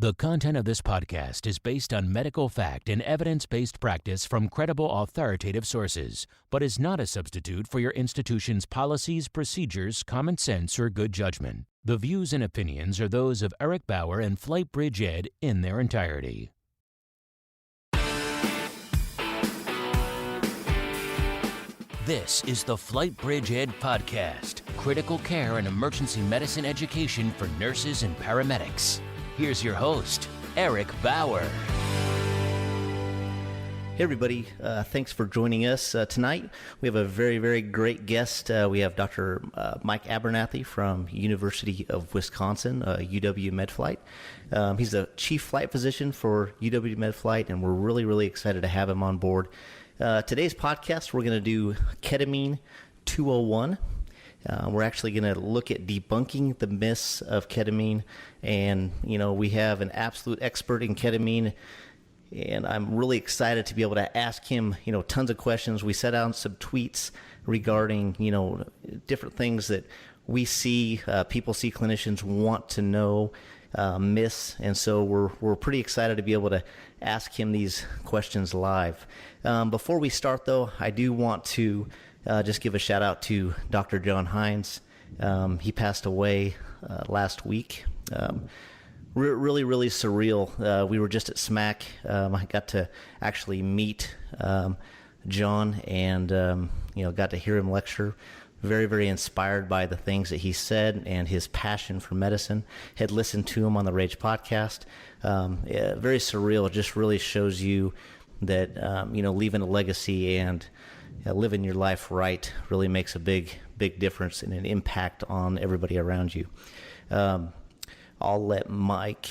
The content of this podcast is based on medical fact and evidence-based practice from credible authoritative sources, but is not a substitute for your institution's policies, procedures, common sense, or good judgment. The views and opinions are those of Eric Bauer and FlightBridgeED in their entirety. This is the FlightBridgeED Podcast, critical care and emergency medicine education for nurses and paramedics. Here's your host, Eric Bauer. Hey everybody, thanks for joining us tonight. We have a very, very great guest. We have Dr. Mike Abernethy from University of Wisconsin, UW Medflight. He's the chief flight physician for UW Medflight, and we're really, really excited to have him on board. Today's podcast, we're going to do Ketamine 201. We're actually going to look at debunking the myths of ketamine, and we have an absolute expert in ketamine, and I'm really excited to be able to ask him tons of questions. We set out some tweets regarding different things that we see, people see, clinicians want to know, myths, and so we're pretty excited to be able to ask him these questions live. Before we start though, I do want to just give a shout out to Dr. John Hines. He passed away last week. Really, really surreal. We were just at SMAC. I got to actually meet John and got to hear him lecture. Very, very inspired by the things that he said and his passion for medicine. Had listened to him on the Rage podcast. Very surreal. It just really shows you that leaving a legacy and living your life right really makes a big difference and an impact on everybody around you. I'll let Mike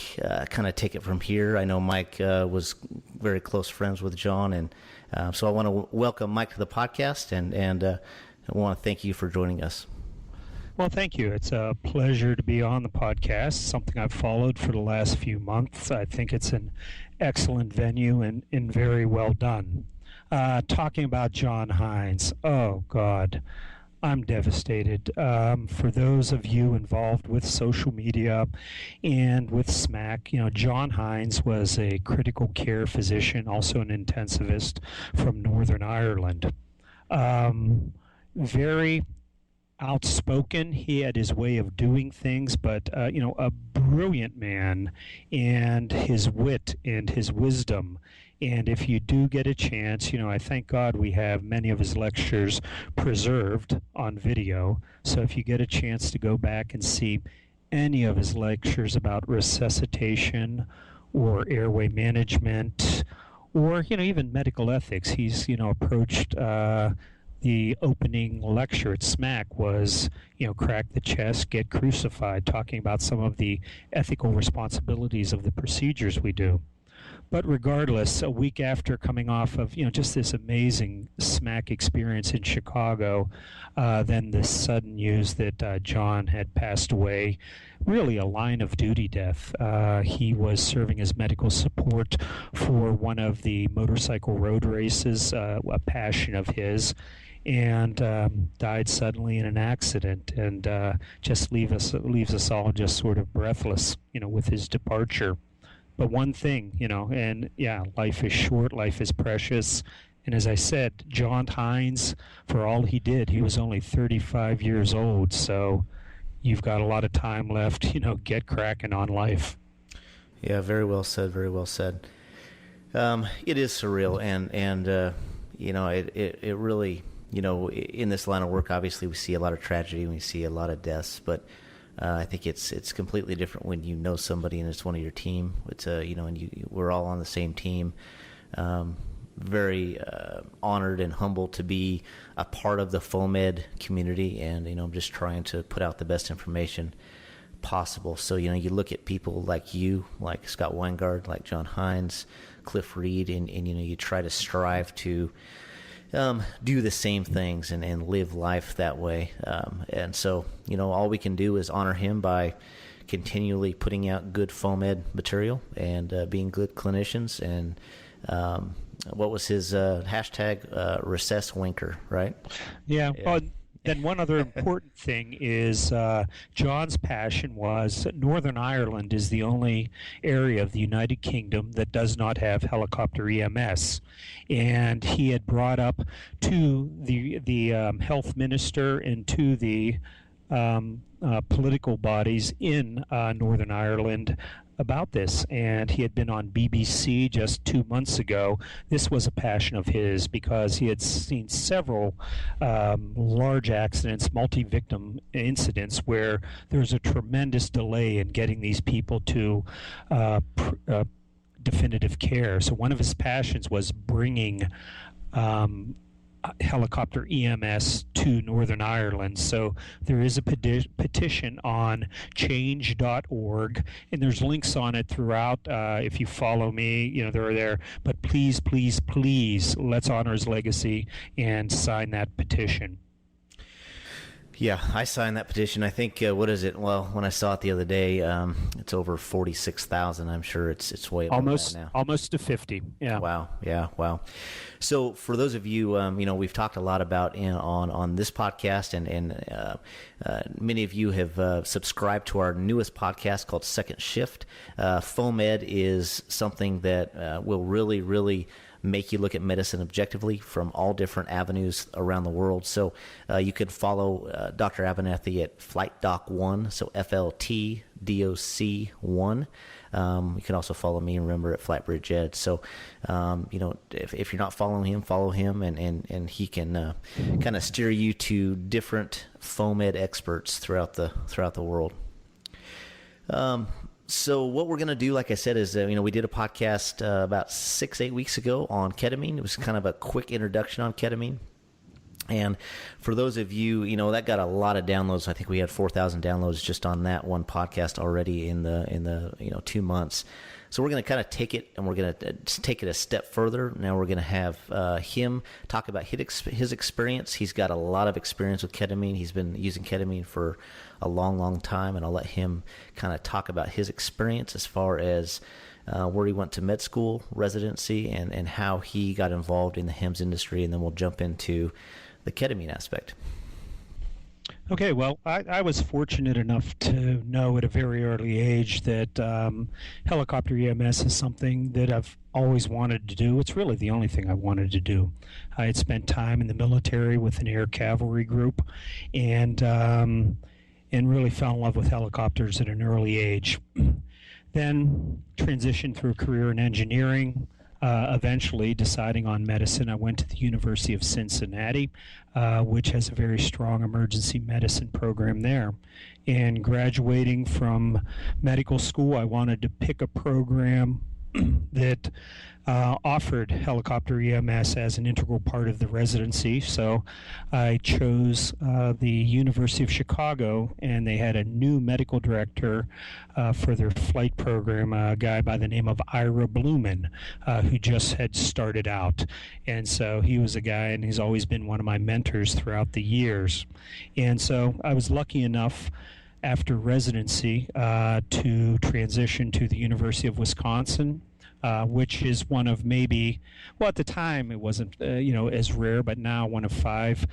kind of take it from here. I know Mike was very close friends with John, and so I want to welcome Mike to the podcast, and I want to thank you for joining us. Well, thank you. It's a pleasure to be on the podcast, something I've followed for the last few months. I think it's an excellent venue and very well done. Talking about John Hines, oh God, I'm devastated. For those of you involved with social media and with SMAC, John Hines was a critical care physician, also an intensivist from Northern Ireland. Very outspoken. He had his way of doing things, but a brilliant man, and his wit and his wisdom. And if you do get a chance, I thank God we have many of his lectures preserved on video. So if you get a chance to go back and see any of his lectures about resuscitation or airway management or, even medical ethics, he's, approached the opening lecture at SMAC was, crack the chest, get crucified, talking about some of the ethical responsibilities of the procedures we do. But regardless, a week after coming off of, just this amazing SMAC experience in Chicago, then this sudden news that John had passed away, really a line of duty death. He was serving as medical support for one of the motorcycle road races, a passion of his, and died suddenly in an accident, and just leaves us all just sort of breathless, with his departure. But one thing, and life is short, life is precious. And as I said, John Hines, for all he did, he was only 35 years old. So you've got a lot of time left, get cracking on life. Yeah, very well said, very well said. It is surreal, and it really, in this line of work, obviously we see a lot of tragedy and we see a lot of deaths, but I think it's completely different when you know somebody and it's one of your team. It's and we're all on the same team. Very honored and humbled to be a part of the FOAMed community, and I'm just trying to put out the best information possible. So you look at people like you, like Scott Weingard, like John Hines, Cliff Reed, and you try to strive to do the same things and live life that way. And so, all we can do is honor him by continually putting out good FOAMed material and being good clinicians. And what was his hashtag? Recess Winker, right? Yeah. Well, then one other important thing is John's passion was Northern Ireland is the only area of the United Kingdom that does not have helicopter EMS. And he had brought up to the health minister and to the political bodies in Northern Ireland about this, and he had been on BBC just 2 months ago. This was a passion of his because he had seen several large accidents, multi-victim incidents, where there's a tremendous delay in getting these people to definitive care. So one of his passions was bringing helicopter EMS to Northern Ireland. So there is a petition on change.org, and there's links on it throughout. If you follow me, they're there. But please, please, please, let's honor his legacy and sign that petition. Yeah, I signed that petition. I think, what is it? Well, when I saw it the other day, it's over 46,000. I'm sure it's way above that now. Almost to 50. Yeah. Wow. Yeah. Wow. So for those of you, we've talked a lot about on this podcast, and many of you have subscribed to our newest podcast called Second Shift. FOAMed is something that will really, really make you look at medicine objectively from all different avenues around the world. So you can follow Dr. Abernethy at FlightDoc1, so FLTDOC1. You can also follow me, remember, at FlightBridgeED. So, if you're not following him, follow him, and he can kind of steer you to different FOAMed experts throughout the world. So what we're going to do, like I said, is, we did a podcast about 6-8 weeks ago on ketamine. It was kind of a quick introduction on ketamine. And for those of you, that got a lot of downloads. I think we had 4,000 downloads just on that one podcast already in the 2 months. So we're going to kind of take it, and we're going to take it a step further. Now we're going to have him talk about his experience. He's got a lot of experience with ketamine. He's been using ketamine for a long, long time, and I'll let him kind of talk about his experience as far as where he went to med school, residency, and how he got involved in the HEMS industry, and then we'll jump into the ketamine aspect. Okay, well, I was fortunate enough to know at a very early age that helicopter EMS is something that I've always wanted to do. It's really the only thing I wanted to do. I had spent time in the military with an air cavalry group, and really fell in love with helicopters at an early age. Then transitioned through a career in engineering, eventually deciding on medicine. I went to the University of Cincinnati, which has a very strong emergency medicine program there. And graduating from medical school, I wanted to pick a program that offered helicopter EMS as an integral part of the residency. So I chose the University of Chicago, and they had a new medical director for their flight program, a guy by the name of Ira Blumen, who just had started out. And so he was a guy, and he's always been one of my mentors throughout the years. And so I was lucky enough after residency to transition to the University of Wisconsin, which is one of maybe, well, at the time it wasn't as rare, but now one of 5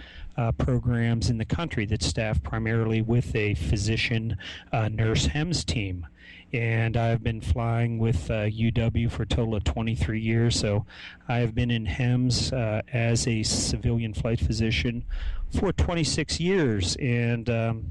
programs in the country that's staffed primarily with a physician nurse HEMS team. And I've been flying with UW for a total of 23 years, so I have been in HEMS as a civilian flight physician for 26 years, and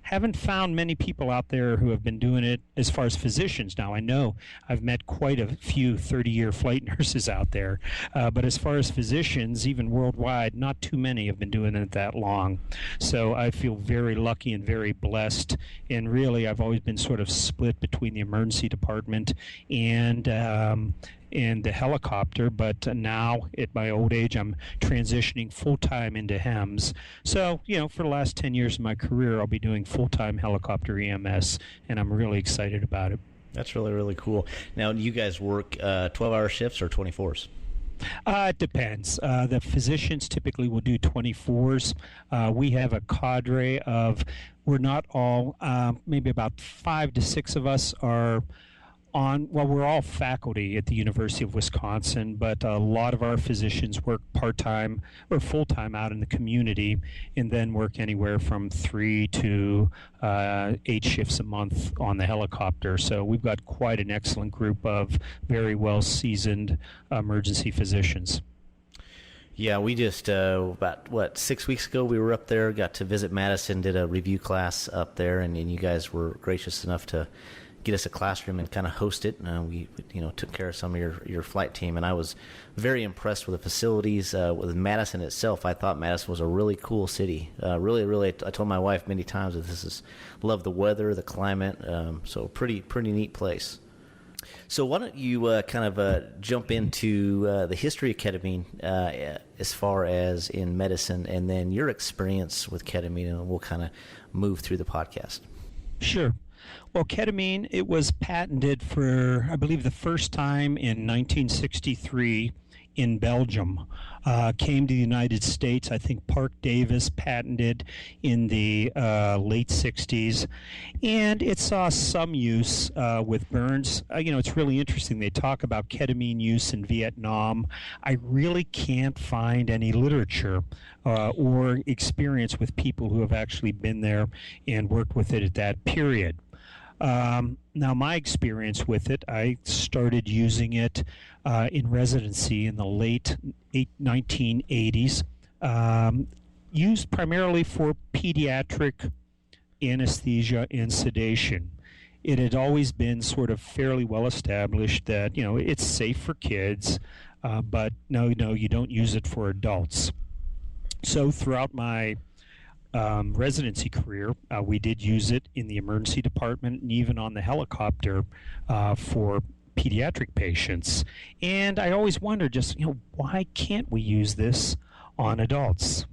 haven't found many people out there who have been doing it as far as physicians. Now, I know I've met quite a few 30-year flight nurses out there, but as far as physicians, even worldwide, not too many have been doing it that long. So I feel very lucky and very blessed, and really I've always been sort of split between the emergency department and the helicopter, but now at my old age I'm transitioning full-time into HEMS. So, for the last 10 years of my career I'll be doing full-time helicopter EMS, and I'm really excited about it. That's really, really cool. Now, do you guys work 12-hour shifts or 24s? It depends. The physicians typically will do 24s. We have a cadre of, we're not all, maybe about 5 to 6 of us are Well, we're all faculty at the University of Wisconsin, but a lot of our physicians work part-time or full-time out in the community, and then work anywhere from 3 to 8 shifts a month on the helicopter. So we've got quite an excellent group of very well-seasoned emergency physicians. Yeah, we just, about 6 weeks ago, we were up there, got to visit Madison, did a review class up there, and you guys were gracious enough to get us a classroom and kind of host it. We took care of some of your flight team, and I was very impressed with the facilities. With Madison itself, I thought Madison was a really cool city. Really, I told my wife many times that love the weather, the climate, so pretty neat place. So why don't you kind of jump into the history of ketamine as far as in medicine, and then your experience with ketamine, and we'll kind of move through the podcast. Sure. Well, ketamine, it was patented for, I believe, the first time in 1963 in Belgium. Came to the United States. I think Park Davis patented in the late 60s. And it saw some use with burns. It's really interesting. They talk about ketamine use in Vietnam. I really can't find any literature or experience with people who have actually been there and worked with it at that period. Now, my experience with it, I started using it in residency in the late 1980s, used primarily for pediatric anesthesia and sedation. It had always been sort of fairly well established that, it's safe for kids, but no, you don't use it for adults. So throughout my residency career, we did use it in the emergency department and even on the helicopter for pediatric patients. And I always wondered why can't we use this on adults?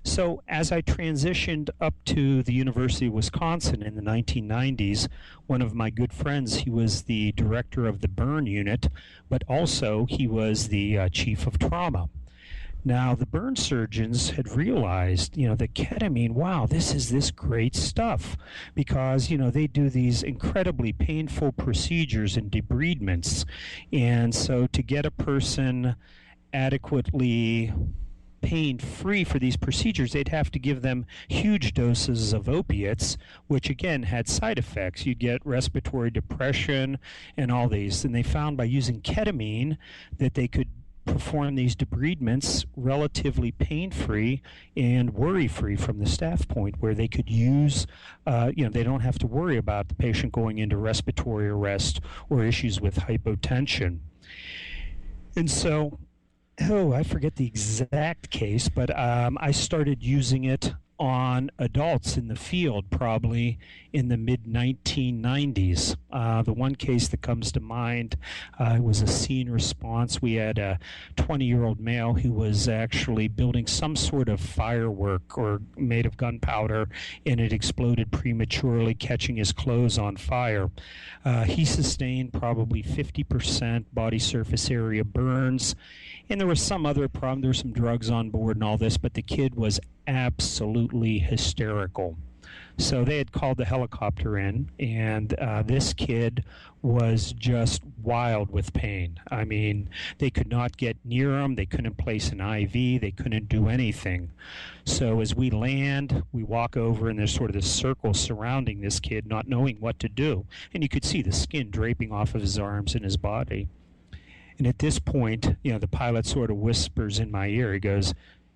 So as I transitioned up to the University of Wisconsin in the 1990s, one of my good friends, he was the director of the burn unit, but also he was the chief of trauma. Now, the burn surgeons had realized, that ketamine, wow, this is this great stuff, because, they do these incredibly painful procedures and debridements. And so to get a person adequately pain-free for these procedures, they'd have to give them huge doses of opiates, which again had side effects. You'd get respiratory depression and all these. And they found by using ketamine that they could perform these debridements relatively pain-free and worry-free from the staff point, where they could use, they don't have to worry about the patient going into respiratory arrest or issues with hypotension. And so, I forget the exact case, but I started using it on adults in the field probably in the mid-1990s. The one case that comes to mind was a scene response. We had a 20-year-old male who was actually building some sort of firework or made of gunpowder, and it exploded prematurely, catching his clothes on fire. He sustained probably 50% body surface area burns, and there was some other problem. There were some drugs on board and all this, but the kid was absolutely hysterical. So they had called the helicopter in, and this kid was just wild with pain. I mean, they could not get near him. They couldn't place an IV. They couldn't do anything. So as we land, we walk over, and there's sort of this circle surrounding this kid, not knowing what to do. And you could see the skin draping off of his arms and his body. And at this point, the pilot sort of whispers in my ear. He goes,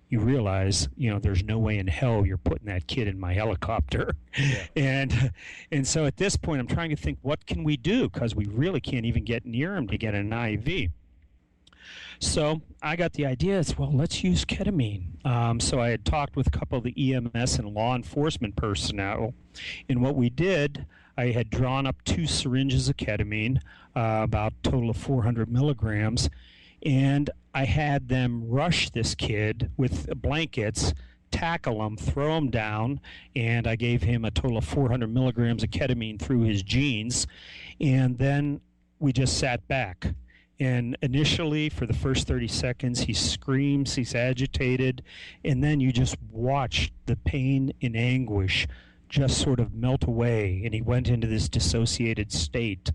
"You realize, there's no way in hell you're putting that kid in my helicopter." Yeah. And so at this point, I'm trying to think, what can we do? Because we really can't even get near him to get an IV. So I got the idea, let's use ketamine. So I had talked with a couple of the EMS and law enforcement personnel. And what we did, I had drawn up 2 syringes of ketamine, about a total of 400 milligrams. And I had them rush this kid with blankets, tackle him, throw him down, and I gave him a total of 400 milligrams of ketamine through his jeans. And then we just sat back. And initially, for the first 30 seconds, he screams, he's agitated, and then you just watch the pain and anguish just sort of melt away, and he went into this dissociated state.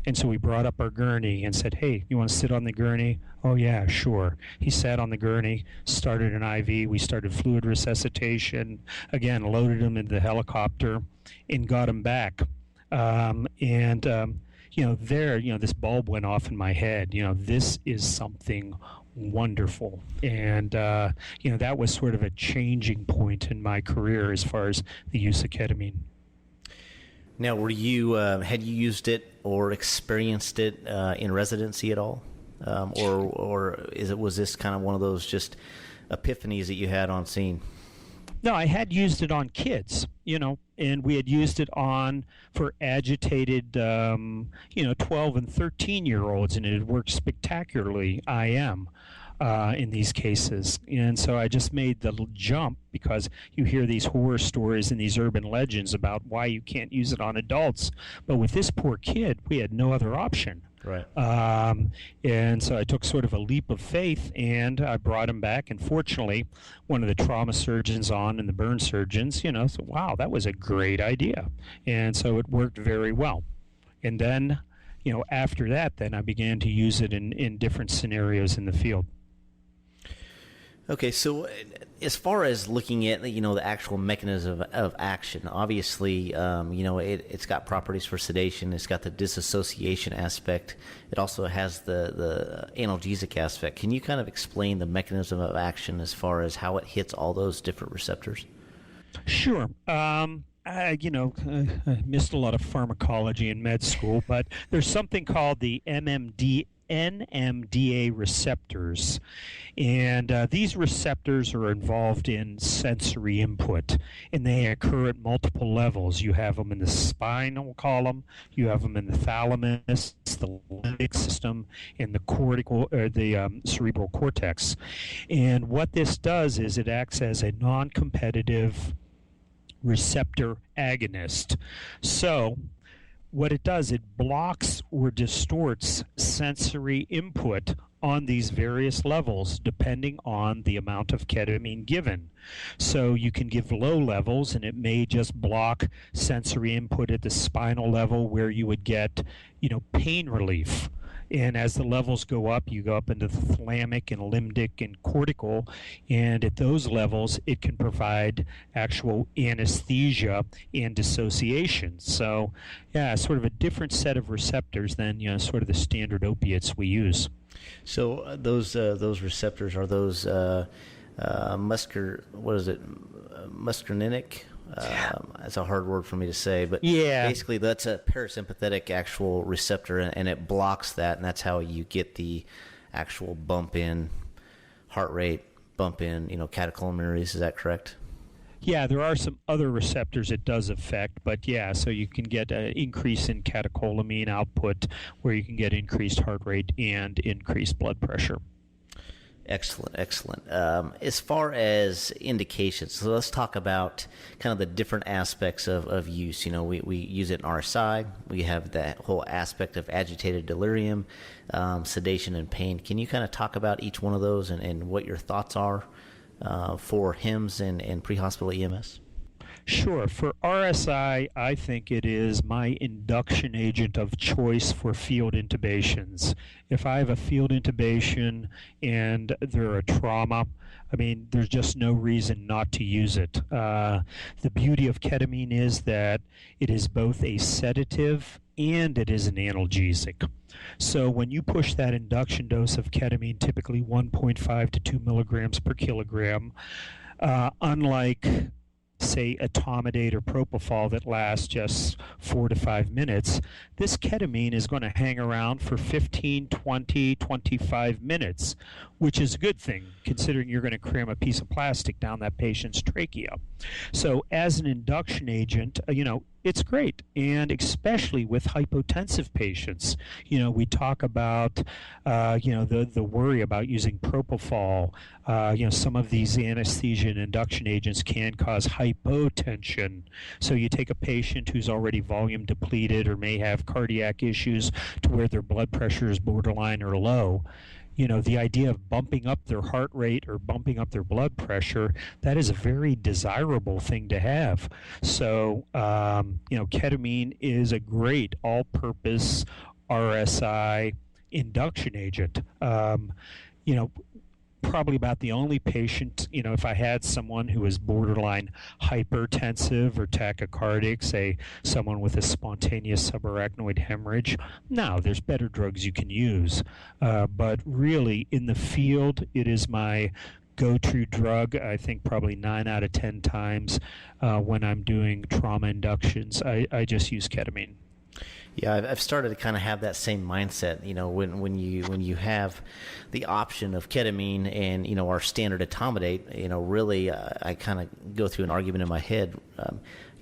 And so we brought up our gurney and said, hey, you want to sit on the gurney? Oh, yeah, sure. He sat on the gurney, started an IV. We started fluid resuscitation, again, loaded him into the helicopter and got him back. This bulb went off in my head. This is something wonderful. And, that was sort of a changing point in my career as far as the use of ketamine. Now, had you used it or experienced it in residency at all? Was this kind of one of those just epiphanies that you had on scene? No, I had used it on kids, and we had used it for agitated, 12 and 13-year-olds, and it had worked spectacularly, in these cases. And so I just made the jump because you hear these horror stories and these urban legends about why you can't use it on adults. But with this poor kid, we had no other option. Right. And so I took sort of a leap of faith, and I brought him back. And fortunately, one of the trauma surgeons and the burn surgeons, said, wow, that was a great idea. And so it worked very well. And then, after that, then I began to use it in different scenarios in the field. Okay, so as far as looking at the actual mechanism of action, obviously it's got properties for sedation. It's got the disassociation aspect. It also has the analgesic aspect. Can you kind of explain the mechanism of action as far as how it hits all those different receptors? Sure. I missed a lot of pharmacology in med school, but there's something called the NMDA receptors, and these receptors are involved in sensory input, and they occur at multiple levels. You have them in the spinal column, you have them in the thalamus, the limbic system, and the cerebral cortex. And what this does is it acts as a non-competitive receptor agonist. So what it does, it blocks or distorts sensory input on these various levels depending on the amount of ketamine given. So you can give low levels and it may just block sensory input at the spinal level where you would get, pain relief. And as the levels go up, you go up into the thalamic and limbic and cortical. And at those levels, it can provide actual anesthesia and dissociation. So, yeah, sort of a different set of receptors than, sort of the standard opiates we use. So those receptors, are those muscarinic? It's a hard word for me to say, but yeah, basically that's a parasympathetic actual receptor, and it blocks that, and that's how you get the actual bump in heart rate, bump in catecholamines. Is that correct? Yeah, there are some other receptors it does affect, but yeah, so you can get an increase in catecholamine output where you can get increased heart rate and increased blood pressure. Excellent. As far as indications, so let's talk about kind of the different aspects of use. We use it in RSI. We have that whole aspect of agitated delirium, sedation, and pain. Can you kind of talk about each one of those and what your thoughts are for HIMSS and pre-hospital EMS? Sure. For RSI, I think it is my induction agent of choice for field intubations. If I have a field intubation and there are trauma, there's just no reason not to use it. The beauty of ketamine is that it is both a sedative and it is an analgesic. So when you push that induction dose of ketamine, typically 1.5 to 2 milligrams per kilogram, unlike say etomidate or propofol that lasts just 4 to 5 minutes, this ketamine is going to hang around for 15, 20, 25 minutes, which is a good thing considering you're going to cram a piece of plastic down that patient's trachea. So as an induction agent, it's great, and especially with hypotensive patients. We talk about, the worry about using propofol. Some of these anesthesia and induction agents can cause hypotension. So you take a patient who's already volume depleted or may have cardiac issues to where their blood pressure is borderline or low. The idea of bumping up their heart rate or bumping up their blood pressure, that is a very desirable thing to have. So, ketamine is a great all-purpose RSI induction agent. You know, probably about the only patient, if I had someone who was borderline hypertensive or tachycardic, say someone with a spontaneous subarachnoid hemorrhage, now there's better drugs you can use. But really, in the field, it is my go-to drug. I think probably 9 out of 10 times when I'm doing trauma inductions, I just use ketamine. Yeah, I've started to kind of have that same mindset. When you have the option of ketamine and our standard etomidate, really I kind of go through an argument in my head.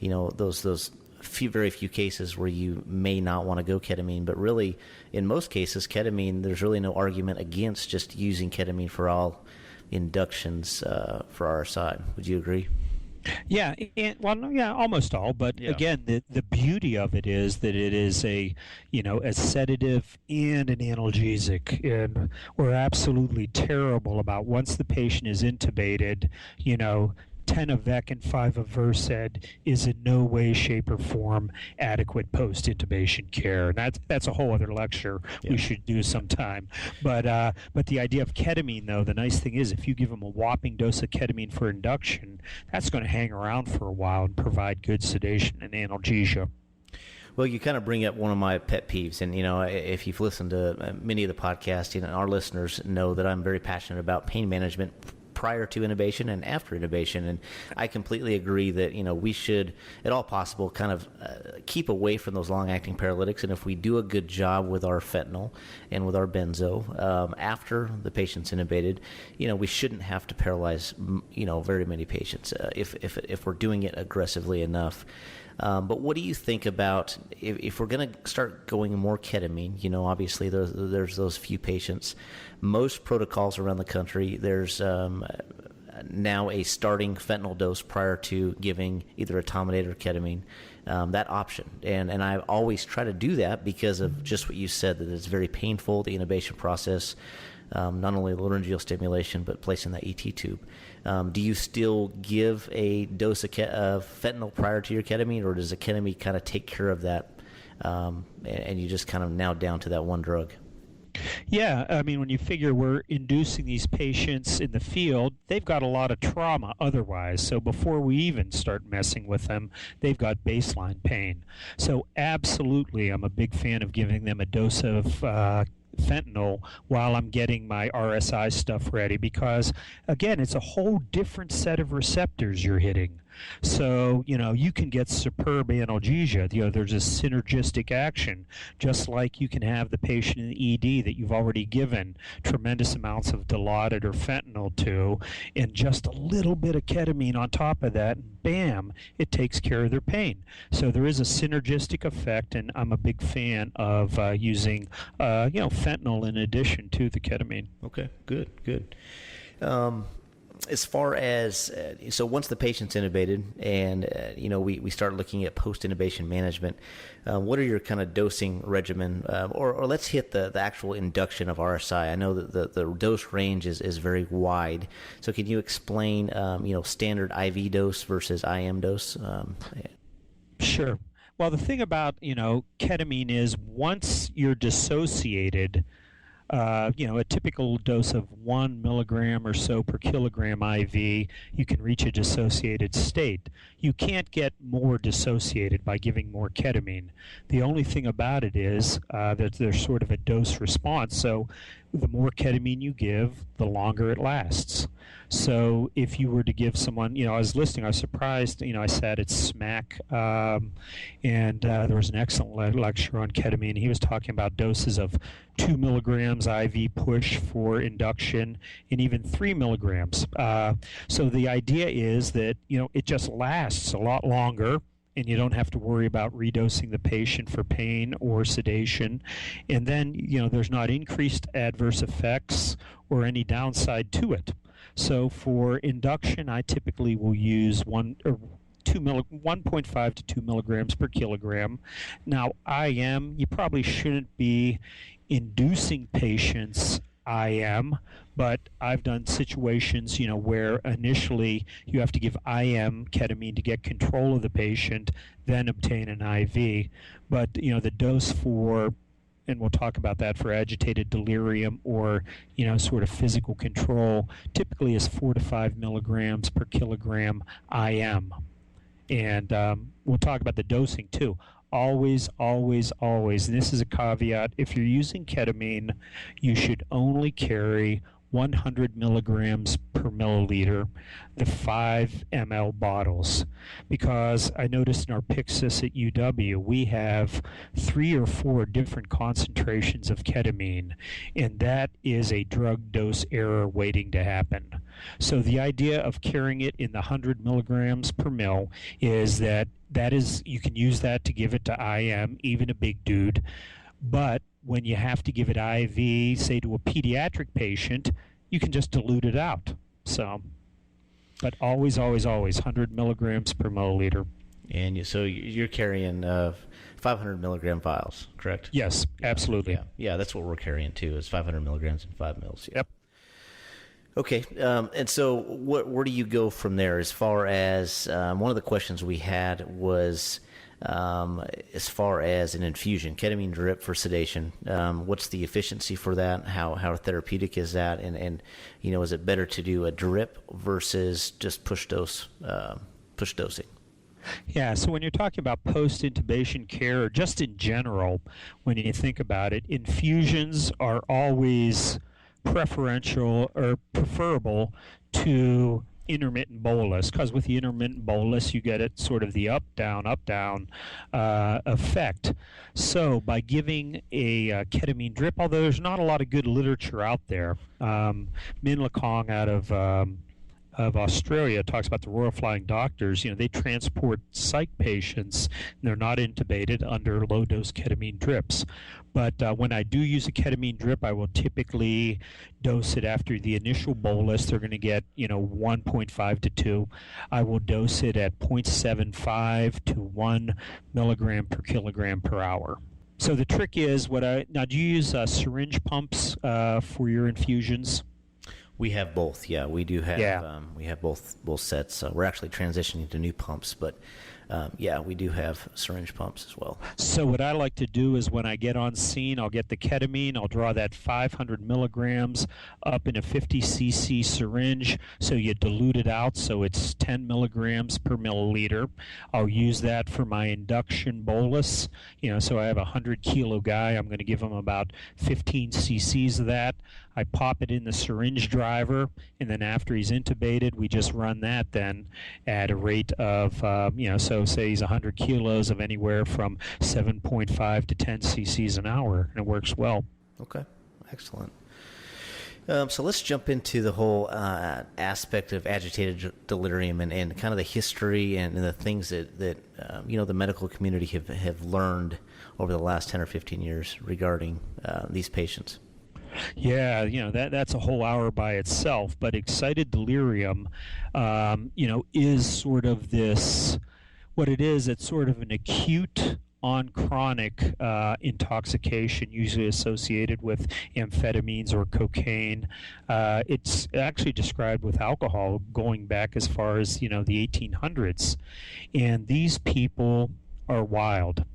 Those very few cases where you may not want to go ketamine, but really in most cases, ketamine, there's really no argument against just using ketamine for all inductions for RSI. Would you agree? Yeah, almost all. But again, the beauty of it is that it is a sedative and an analgesic, and we're absolutely terrible about once the patient is intubated, 10 of Vec and 5 of Versed is in no way, shape, or form adequate post-intubation care. And that's a whole other lecture we should do sometime. But the idea of ketamine, though, the nice thing is if you give them a whopping dose of ketamine for induction, that's going to hang around for a while and provide good sedation and analgesia. Well, you kind of bring up one of my pet peeves, and if you've listened to many of the podcasts, our listeners know that I'm very passionate about pain management prior to intubation and after intubation, and I completely agree that we should, at all possible, kind of keep away from those long-acting paralytics. And if we do a good job with our fentanyl and with our benzo after the patient's intubated, we shouldn't have to paralyze very many patients if we're doing it aggressively enough. But what do you think about if we're going to start going more ketamine? Obviously there's those few patients. Most protocols around the country, there's now a starting fentanyl dose prior to giving either etomidate or ketamine, that option. And I always try to do that because of just what you said, that it's very painful, the intubation process, not only laryngeal stimulation, but placing that ET tube. Do you still give a dose of fentanyl prior to your ketamine, or does the ketamine kind of take care of that, and you just kind of now down to that one drug? Yeah, I mean, when you figure we're inducing these patients in the field, they've got a lot of trauma otherwise. So before we even start messing with them, they've got baseline pain. So absolutely, I'm a big fan of giving them a dose of fentanyl while I'm getting my RSI stuff ready, because again, it's a whole different set of receptors you're hitting. So, you can get superb analgesia. There's a synergistic action, just like you can have the patient in the ED that you've already given tremendous amounts of Dilaudid or fentanyl to, and just a little bit of ketamine on top of that, and bam, it takes care of their pain. So there is a synergistic effect, and I'm a big fan of using, fentanyl in addition to the ketamine. Okay, good. As far as, so once the patient's intubated and, we start looking at post-intubation management, what are your kind of dosing regimen? Or let's hit the actual induction of RSI. I know that the dose range is very wide. So can you explain, standard IV dose versus IM dose? Sure. Well, the thing about, ketamine is once you're dissociated, a typical dose of 1 milligram or so per kilogram IV, you can reach a dissociated state. You can't get more dissociated by giving more ketamine. The only thing about it is that there's sort of a dose response. So the more ketamine you give, the longer it lasts. So if you were to give someone, I was listening, I was surprised, I sat at SMAC, and there was an excellent lecture on ketamine. He was talking about doses of 2 milligrams IV push for induction and even 3 milligrams. So the idea is that, it just lasts a lot longer, and you don't have to worry about redosing the patient for pain or sedation. And then, there's not increased adverse effects or any downside to it. So for induction, I typically will use 1.5 to 2 milligrams per kilogram. Now, IM, you probably shouldn't be inducing patients IM, but I've done situations, where initially you have to give IM ketamine to get control of the patient, then obtain an IV. But, the dose for and we'll talk about that for agitated delirium or, sort of physical control, typically is 4 to 5 milligrams per kilogram IM. And we'll talk about the dosing too. Always, always, always, and this is a caveat, if you're using ketamine, you should only carry 100 milligrams per milliliter, the 5 ml bottles, because I noticed in our Pyxis at UW we have 3 or 4 different concentrations of ketamine, and that is a drug dose error waiting to happen. So the idea of carrying it in the 100 milligrams per mil is that is you can use that to give it to IM, even a big dude, but when you have to give it IV, say to a pediatric patient, you can just dilute it out. So, but always, always, always 100 milligrams per milliliter. And so you're carrying 500 milligram vials, correct? Yes, absolutely. Yeah, that's what we're carrying too, is 500 milligrams in 5 mils. Yeah. Yep. Okay, and so where do you go from there? As far as one of the questions we had was as far as an infusion, ketamine drip for sedation. What's the efficiency for that? How therapeutic is that? And is it better to do a drip versus just push dosing? Yeah, so when you're talking about post-intubation care, or just in general, when you think about it, infusions are always preferential or preferable to intermittent bolus, because with the intermittent bolus you get it sort of the up down effect. So by giving a ketamine drip, although there's not a lot of good literature out there, Min Lakong out of Australia talks about the Royal Flying Doctors. They transport psych patients and they're not intubated under low dose ketamine drips. But when I do use a ketamine drip, I will typically dose it after the initial bolus. They're going to get 1.5 to 2. I will dose it at 0.75 to 1 milligram per kilogram per hour. So the trick is now do you use syringe pumps for your infusions? We have both. Yeah, we do have. We have both sets. We're actually transitioning to new pumps, but we do have syringe pumps as well. So what I like to do is when I get on scene, I'll get the ketamine. I'll draw that 500 milligrams up in a 50 cc syringe. So you dilute it out, so it's 10 milligrams per milliliter. I'll use that for my induction bolus. So I have a 100 kilo guy. I'm going to give him about 15 cc's of that. I pop it in the syringe driver, and then after he's intubated, we just run that then at a rate of, so say he's 100 kilos of anywhere from 7.5 to 10 cc's an hour, and it works well. Okay, excellent. So let's jump into the whole aspect of agitated delirium and kind of the history and the things that the medical community have learned over the last 10 or 15 years regarding these patients. Yeah, that's a whole hour by itself. But excited delirium, is sort of this. What it is, it's sort of an acute on chronic intoxication, usually associated with amphetamines or cocaine. It's actually described with alcohol going back as far as the 1800s, and these people are wild.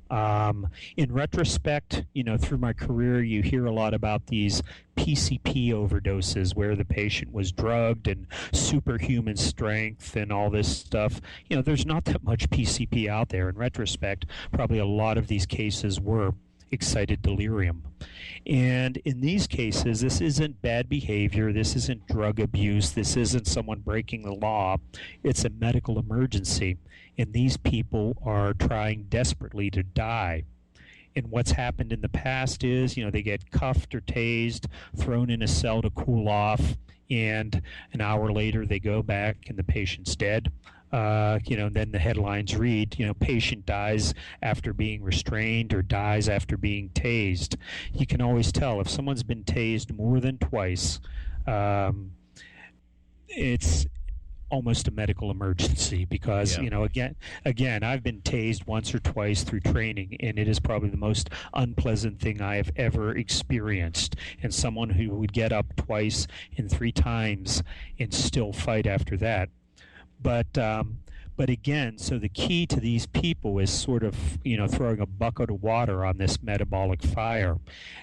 In retrospect, through my career, you hear a lot about these PCP overdoses where the patient was drugged and superhuman strength and all this stuff. There's not that much PCP out there. In retrospect, probably a lot of these cases were excited delirium. And in these cases, this isn't bad behavior, this isn't drug abuse, this isn't someone breaking the law, it's a medical emergency. And these people are trying desperately to die. And what's happened in the past is, they get cuffed or tased, thrown in a cell to cool off, and an hour later they go back and the patient's dead. Then the headlines read, patient dies after being restrained or dies after being tased. You can always tell if someone's been tased more than twice, it's almost a medical emergency because, again, I've been tased once or twice through training, and it is probably the most unpleasant thing I have ever experienced. And someone who would get up twice and 3 times and still fight after that. But But again, so the key to these people is sort of, throwing a bucket of water on this metabolic fire.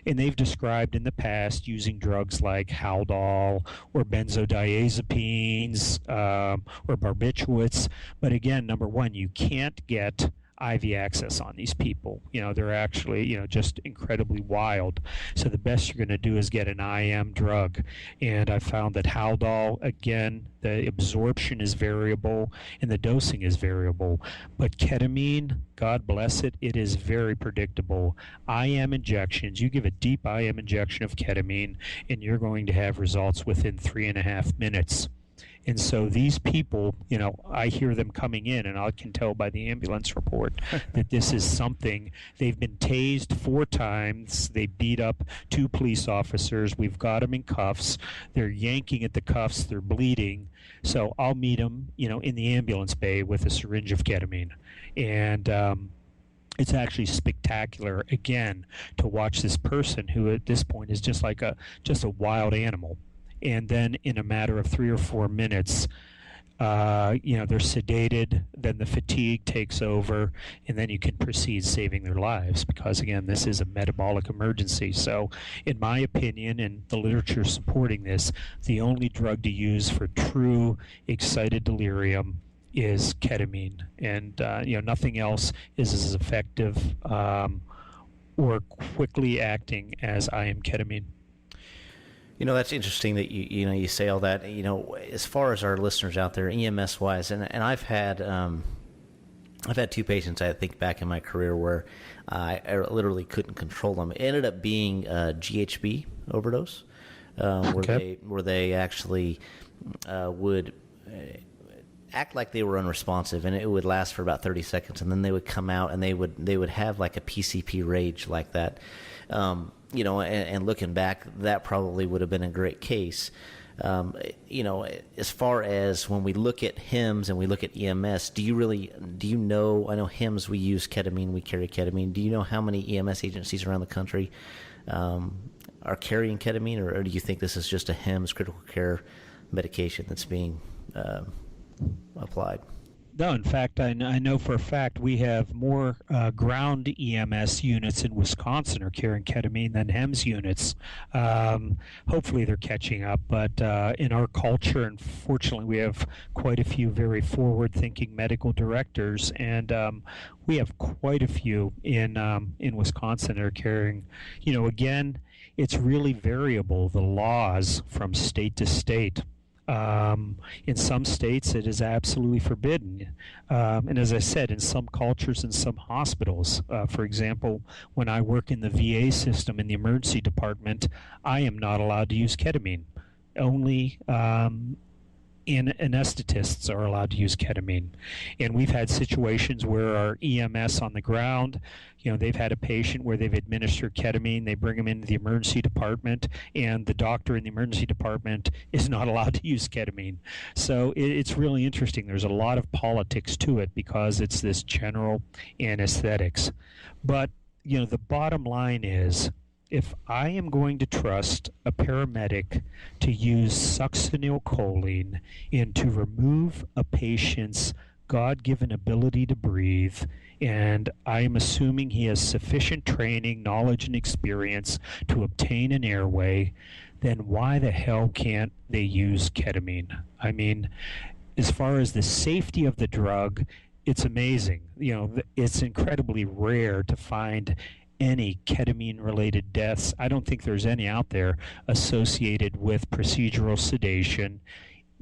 And they've described in the past using drugs like Haldol or benzodiazepines or barbiturates. But again, number one, you can't get IV access on these people. They're actually, just incredibly wild. So the best you're going to do is get an IM drug. And I found that Haldol, again, the absorption is variable and the dosing is variable. But ketamine, God bless it, it is very predictable. IM injections, you give a deep IM injection of ketamine and you're going to have results within 3.5 minutes. And so these people, I hear them coming in, and I can tell by the ambulance report that this is something. They've been tased 4 times. They beat up 2 police officers. We've got them in cuffs. They're yanking at the cuffs. They're bleeding. So I'll meet them, in the ambulance bay with a syringe of ketamine. And it's actually spectacular, again, to watch this person who at this point is just like a wild animal. And then in a matter of 3 or 4 minutes, they're sedated, then the fatigue takes over, and then you can proceed saving their lives because, again, this is a metabolic emergency. So in my opinion, and the literature supporting this, the only drug to use for true excited delirium is ketamine. And, nothing else is as effective or quickly acting as IM ketamine. That's interesting that you say all that. As far as our listeners out there, EMS wise, and I've had 2 patients I think back in my career where I literally couldn't control them. It ended up being a GHB overdose, where they actually would act like they were unresponsive, and it would last for about 30 seconds, and then they would come out and they would have like a PCP rage like that. And looking back, that probably would have been a great case. As far as when we look at HIMSS and we look at EMS, do you know, I know HIMSS, we use ketamine, we carry ketamine. Do you know how many EMS agencies around the country are carrying ketamine, or do you think this is just a HIMSS critical care medication that's being applied? No, in fact, I know for a fact we have more ground EMS units in Wisconsin are carrying ketamine than HEMS units. Hopefully they're catching up, but in our culture, unfortunately, we have quite a few very forward-thinking medical directors, and we have quite a few in Wisconsin that are carrying. Again, it's really variable, the laws from state to state. In some states, it is absolutely forbidden. And as I said, in some cultures and some hospitals, for example, when I work in the VA system in the emergency department, I am not allowed to use ketamine. Only anesthetists are allowed to use ketamine. And we've had situations where our EMS on the ground, they've had a patient where they've administered ketamine, they bring them into the emergency department, and the doctor in the emergency department is not allowed to use ketamine. So it's really interesting. There's a lot of politics to it because it's this general anesthetics. But, the bottom line is, if I am going to trust a paramedic to use succinylcholine and to remove a patient's God-given ability to breathe, and I am assuming he has sufficient training, knowledge, and experience to obtain an airway, then why the hell can't they use ketamine? I mean, as far as the safety of the drug, it's amazing. It's incredibly rare to find any ketamine-related deaths. I don't think there's any out there associated with procedural sedation.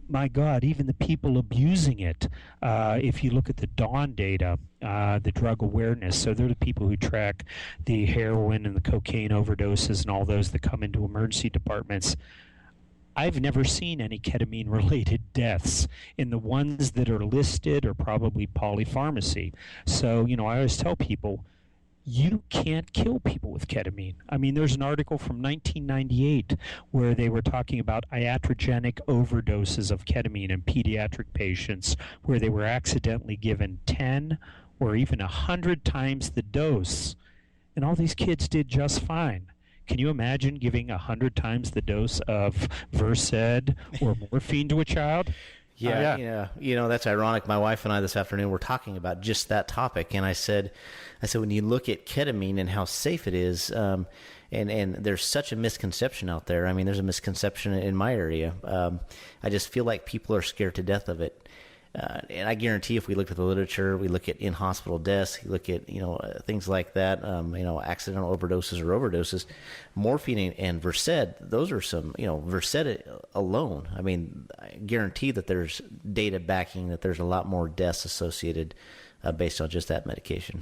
My God, even the people abusing it, if you look at the DAWN data, the drug awareness, so they're the people who track the heroin and the cocaine overdoses and all those that come into emergency departments. I've never seen any ketamine-related deaths, and the ones that are listed are probably polypharmacy. So, I always tell people, you can't kill people with ketamine. I mean, there's an article from 1998 where they were talking about iatrogenic overdoses of ketamine in pediatric patients where they were accidentally given 10 or even 100 times the dose, and all these kids did just fine. Can you imagine giving 100 times the dose of Versed or morphine to a child? Yeah, that's ironic. My wife and I this afternoon were talking about just that topic, and I said, when you look at ketamine and how safe it is, and there's such a misconception out there. I mean, there's a misconception in my area. I just feel like people are scared to death of it. And I guarantee if we look at the literature, we look at in-hospital deaths, you look at, things like that, accidental overdoses or overdoses, morphine and Versed, those are some, Versed alone. I mean, I guarantee that there's data backing that there's a lot more deaths associated based on just that medication.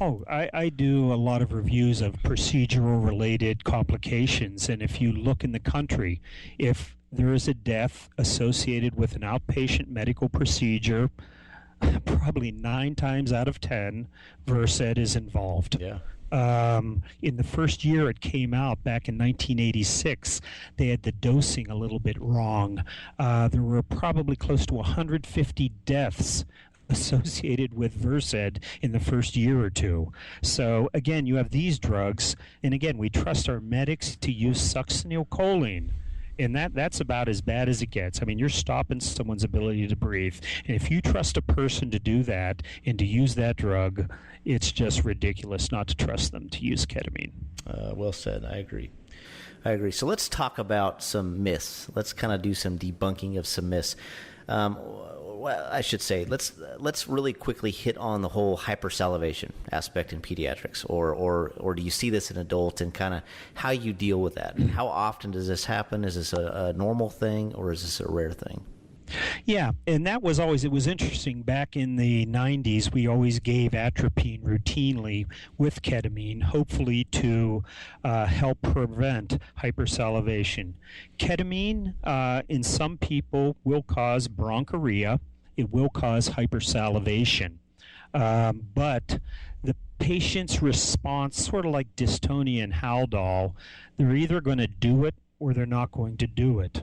Oh, I do a lot of reviews of procedural-related complications, and if you look in the country, if there is a death associated with an outpatient medical procedure, probably 9 times out of 10, Versed is involved. Yeah. In the first year it came out, back in 1986, they had the dosing a little bit wrong. There were probably close to 150 deaths associated with Versed in the first year or two. So again, you have these drugs, and again, we trust our medics to use succinylcholine. And that's about as bad as it gets. I mean, you're stopping someone's ability to breathe. And if you trust a person to do that and to use that drug, it's just ridiculous not to trust them to use ketamine. Well said. I agree. So let's talk about some myths. Let's kind of do some debunking of some myths. Well, I should say, let's really quickly hit on the whole hypersalivation aspect in pediatrics, or do you see this in adults, and kind of how you deal with that? How often does this happen? Is this a normal thing, or is this a rare thing? Yeah, and it was interesting. Back in the 90s, we always gave atropine routinely with ketamine, hopefully to help prevent hypersalivation. Ketamine, in some people, will cause bronchuria. It will cause hypersalivation. But the patient's response, sort of like dystonia and Haldol, they're either going to do it or they're not going to do it.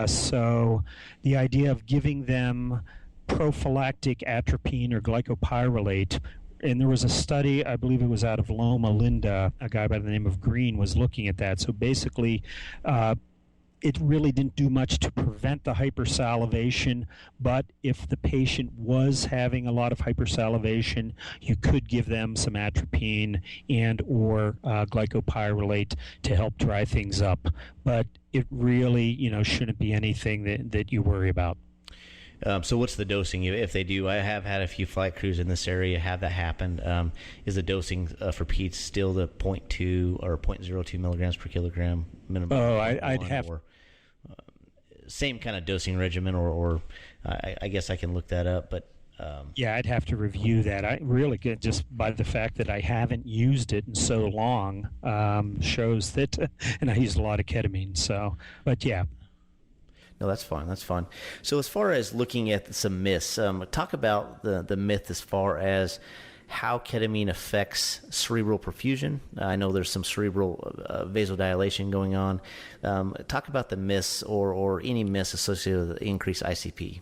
So the idea of giving them prophylactic atropine or glycopyrrolate, and there was a study, I believe it was out of Loma Linda, a guy by the name of Green was looking at that. So basically, it really didn't do much to prevent the hypersalivation, but if the patient was having a lot of hypersalivation, you could give them some atropine and or glycopyrrolate to help dry things up. But it really, shouldn't be anything that you worry about. So what's the dosing if they do? I have had a few flight crews in this area have that happen. Is the dosing for peds still the 0.2 or 0.02 milligrams per kilogram minimum? Oh, I'd have... same kind of dosing regimen, or I guess I can look that up, but... Yeah, I'd have to review that. I really get, just by the fact that I haven't used it in so long, shows that, and I used a lot of ketamine, so, but yeah. No, that's fine. So as far as looking at some myths, talk about the myth as far as how ketamine affects cerebral perfusion. I know there's some cerebral vasodilation going on. Talk about the myths or any myths associated with increased ICP.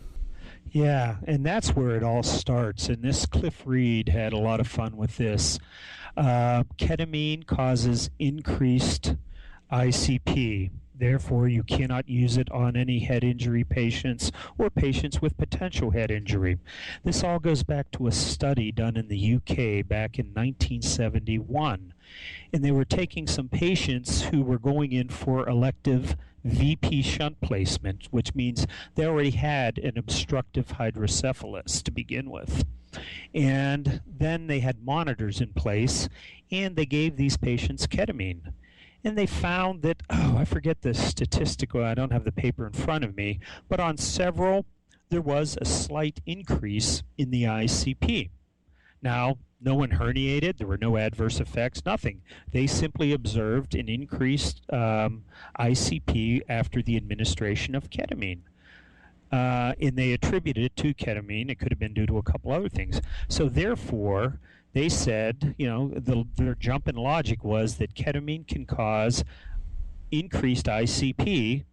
Yeah, and that's where it all starts. And this Cliff Reed had a lot of fun with this. Ketamine causes increased ICP. Therefore, you cannot use it on any head injury patients or patients with potential head injury. This all goes back to a study done in the UK back in 1971. And they were taking some patients who were going in for elective VP shunt placement, which means they already had an obstructive hydrocephalus to begin with. And then they had monitors in place, and they gave these patients ketamine. And they found that, I forget the statistical, I don't have the paper in front of me, but on several, there was a slight increase in the ICP. Now, no one herniated, there were no adverse effects, nothing. They simply observed an increased ICP after the administration of ketamine. And they attributed it to ketamine. It could have been due to a couple other things. So therefore, they said, their jump in logic was that ketamine can cause increased ICP,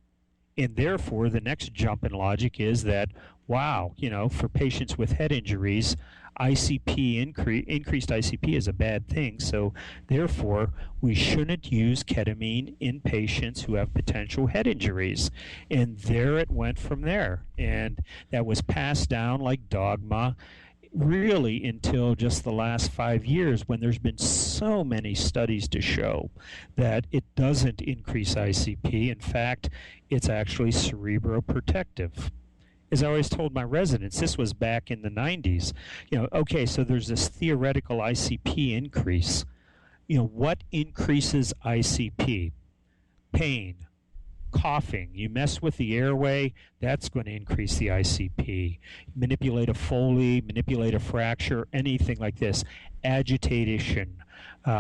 and therefore the next jump in logic is that, wow, for patients with head injuries, increased ICP is a bad thing. So therefore, we shouldn't use ketamine in patients who have potential head injuries. And there it went from there. And that was passed down like dogma really until just the last 5 years, when there's been so many studies to show that it doesn't increase ICP. In fact, it's actually cerebroprotective. As I always told my residents, this was back in the 90s. Okay, so there's this theoretical ICP increase. What increases ICP? Pain, coughing. You mess with the airway, that's going to increase the ICP. Manipulate a Foley, manipulate a fracture, anything like this. Agitation.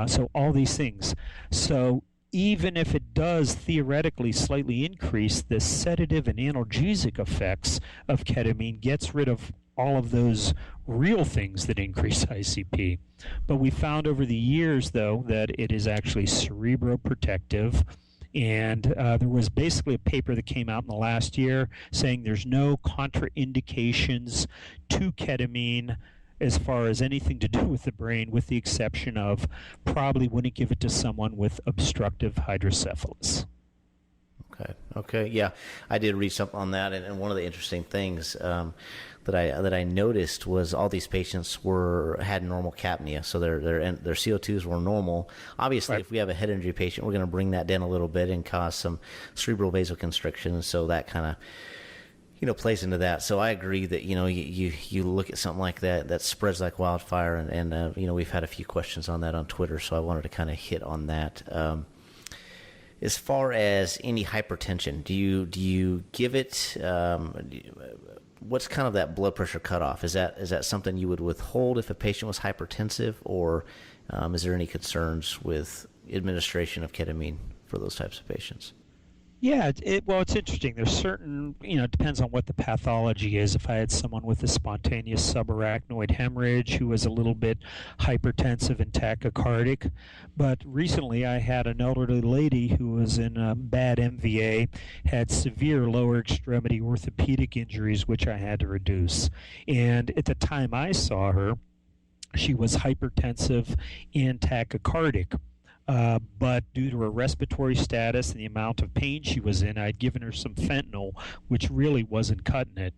So all these things. So even if it does theoretically slightly increase, the sedative and analgesic effects of ketamine gets rid of all of those real things that increase ICP. But we found over the years, though, that it is actually cerebroprotective. And there was basically a paper that came out in the last year saying there's no contraindications to ketamine as far as anything to do with the brain, with the exception of probably wouldn't give it to someone with obstructive hydrocephalus. Okay, yeah, I did read something on that, and one of the interesting things that I noticed was all these patients had normal capnia, so their CO2s were normal. Obviously, If we have a head injury patient, we're going to bring that down a little bit and cause some cerebral vasoconstriction, so that kind of plays into that. So I agree that you look at something like that spreads like wildfire, and we've had a few questions on that on Twitter, so I wanted to kind of hit on that. As far as any hypertension, do you give it? What's kind of that blood pressure cutoff? Is that something you would withhold if a patient was hypertensive, or is there any concerns with administration of ketamine for those types of patients? Yeah, it's interesting. There's certain, it depends on what the pathology is. If I had someone with a spontaneous subarachnoid hemorrhage who was a little bit hypertensive and tachycardic. But recently I had an elderly lady who was in a bad MVA, had severe lower extremity orthopedic injuries, which I had to reduce. And at the time I saw her, she was hypertensive and tachycardic. But due to her respiratory status and the amount of pain she was in, I'd given her some fentanyl, which really wasn't cutting it.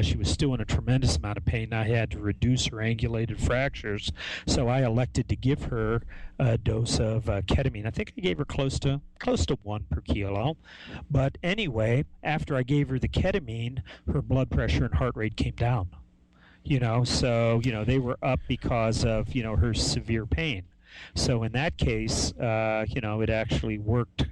She was still in a tremendous amount of pain. I had to reduce her angulated fractures, so I elected to give her a dose of ketamine. I think I gave her close to 1 per kilo. But anyway, after I gave her the ketamine, her blood pressure and heart rate came down. So they were up because of her severe pain. So in that case, it actually worked.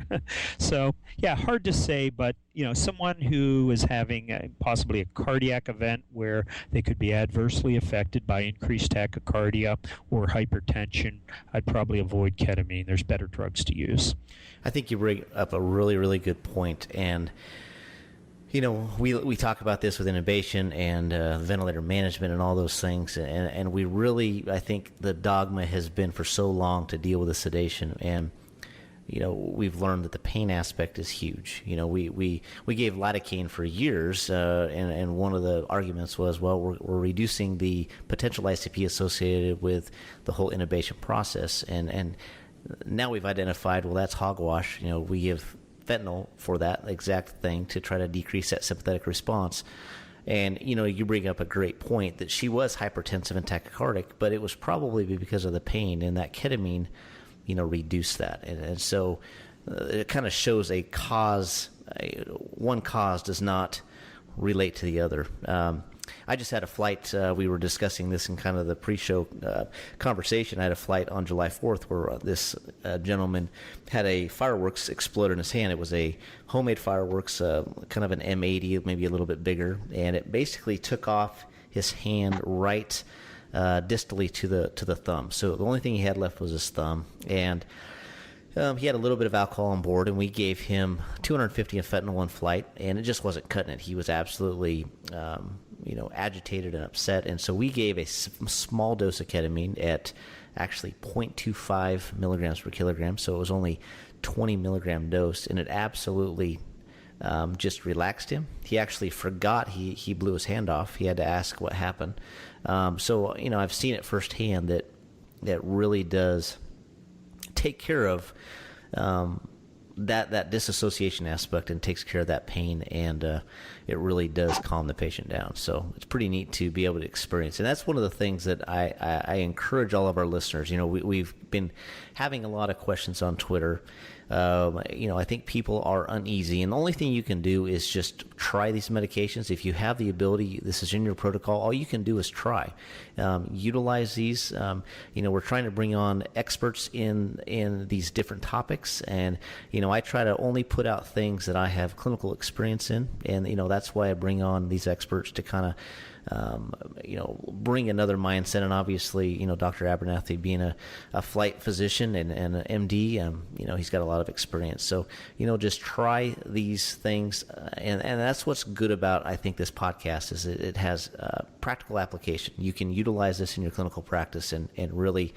So, yeah, hard to say, but, someone who is having possibly a cardiac event where they could be adversely affected by increased tachycardia or hypertension, I'd probably avoid ketamine. There's better drugs to use. I think you bring up a really, really good point, and we talk about this with intubation and ventilator management and all those things, and we really, I think the dogma has been for so long to deal with the sedation, and we've learned that the pain aspect is huge. We gave lidocaine for years, and one of the arguments was, well, we're reducing the potential ICP associated with the whole intubation process, and now we've identified, well, that's hogwash. We give fentanyl for that exact thing to try to decrease that sympathetic response. And, you bring up a great point that she was hypertensive and tachycardic, but it was probably because of the pain, and that ketamine, reduced that. And so it kind of shows a cause. One cause does not relate to the other. I just had a flight, we were discussing this in kind of the pre-show conversation. I had a flight on July 4th where this gentleman had a fireworks explode in his hand. It was a homemade fireworks, kind of an M80, maybe a little bit bigger, and it basically took off his hand right distally to the thumb. So the only thing he had left was his thumb, and he had a little bit of alcohol on board, and we gave him 250 of fentanyl in flight, and it just wasn't cutting it. He was absolutely agitated and upset, and so we gave a small dose of ketamine at actually 0.25 milligrams per kilogram, so it was only 20 milligram dose, and it absolutely just relaxed him. He actually forgot he blew his hand off. He had to ask what happened. So, I've seen it firsthand that really does take care of that disassociation aspect and takes care of that pain, and it really does calm the patient down. So it's pretty neat to be able to experience, and that's one of the things that I encourage all of our listeners. We've been having a lot of questions on Twitter. I think people are uneasy, and the only thing you can do is just try these medications. If you have the ability, this is in your protocol, all you can do is try. Utilize these. We're trying to bring on experts in these different topics, and, I try to only put out things that I have clinical experience in, and, that's why I bring on these experts to kind of bring another mindset. And obviously, Dr. Abernethy being a flight physician and an MD, he's got a lot of experience. So, just try these things. And that's what's good about, I think, this podcast is it has practical application. You can utilize this in your clinical practice and really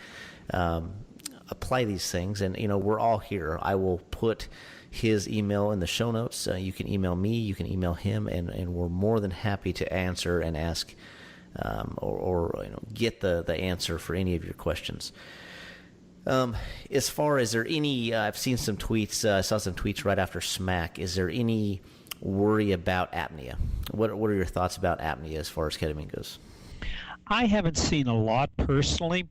apply these things. And, we're all here. I will put his email in the show notes. You can email me, you can email him, and we're more than happy to answer and ask or get the answer for any of your questions. As far as there any, I've seen some tweets, I saw some tweets right after SMAC. Is there any worry about apnea? What are your thoughts about apnea as far as ketamine goes? I haven't seen a lot personally.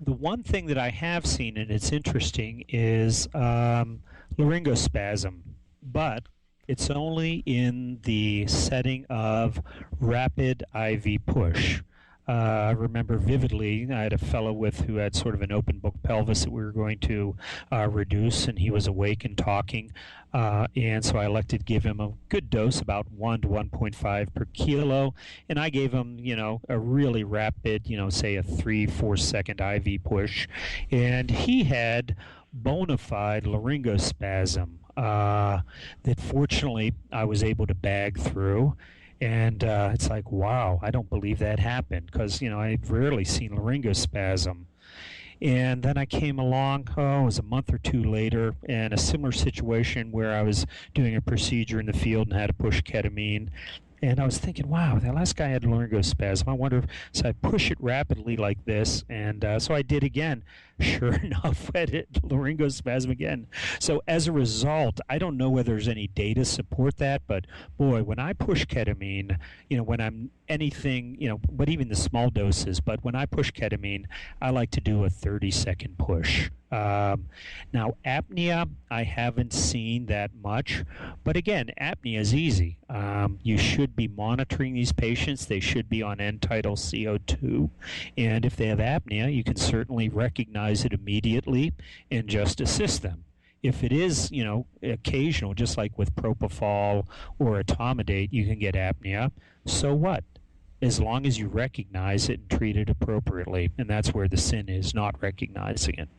The one thing that I have seen, and it's interesting, is laryngospasm, but it's only in the setting of rapid IV push. I remember vividly, I had a fellow who had sort of an open book pelvis that we were going to reduce, and he was awake and talking, and so I elected to give him a good dose, about 1 to 1.5 per kilo, and I gave him, a really rapid, say a 3-4 second IV push, and he had bona fide laryngospasm that fortunately I was able to bag through. And it's like, wow, I don't believe that happened, because, I've rarely seen laryngospasm. And then I came along, it was a month or two later, and a similar situation where I was doing a procedure in the field and had to push ketamine. And I was thinking, wow, that last guy had laryngospasm. I wonder so I push it rapidly like this, and so I did again. Sure enough, I had laryngospasm again. So as a result, I don't know whether there's any data support that, but boy, when I push ketamine, when I'm anything, but even the small doses, but when I push ketamine, I like to do a 30-second push. Now, apnea, I haven't seen that much, but again, apnea is easy. You should be monitoring these patients. They should be on end-tidal CO2, and if they have apnea, you can certainly recognize it immediately and just assist them. If it is, occasional, just like with propofol or etomidate, you can get apnea. So what? As long as you recognize it and treat it appropriately, and that's where the sin is, not recognizing it.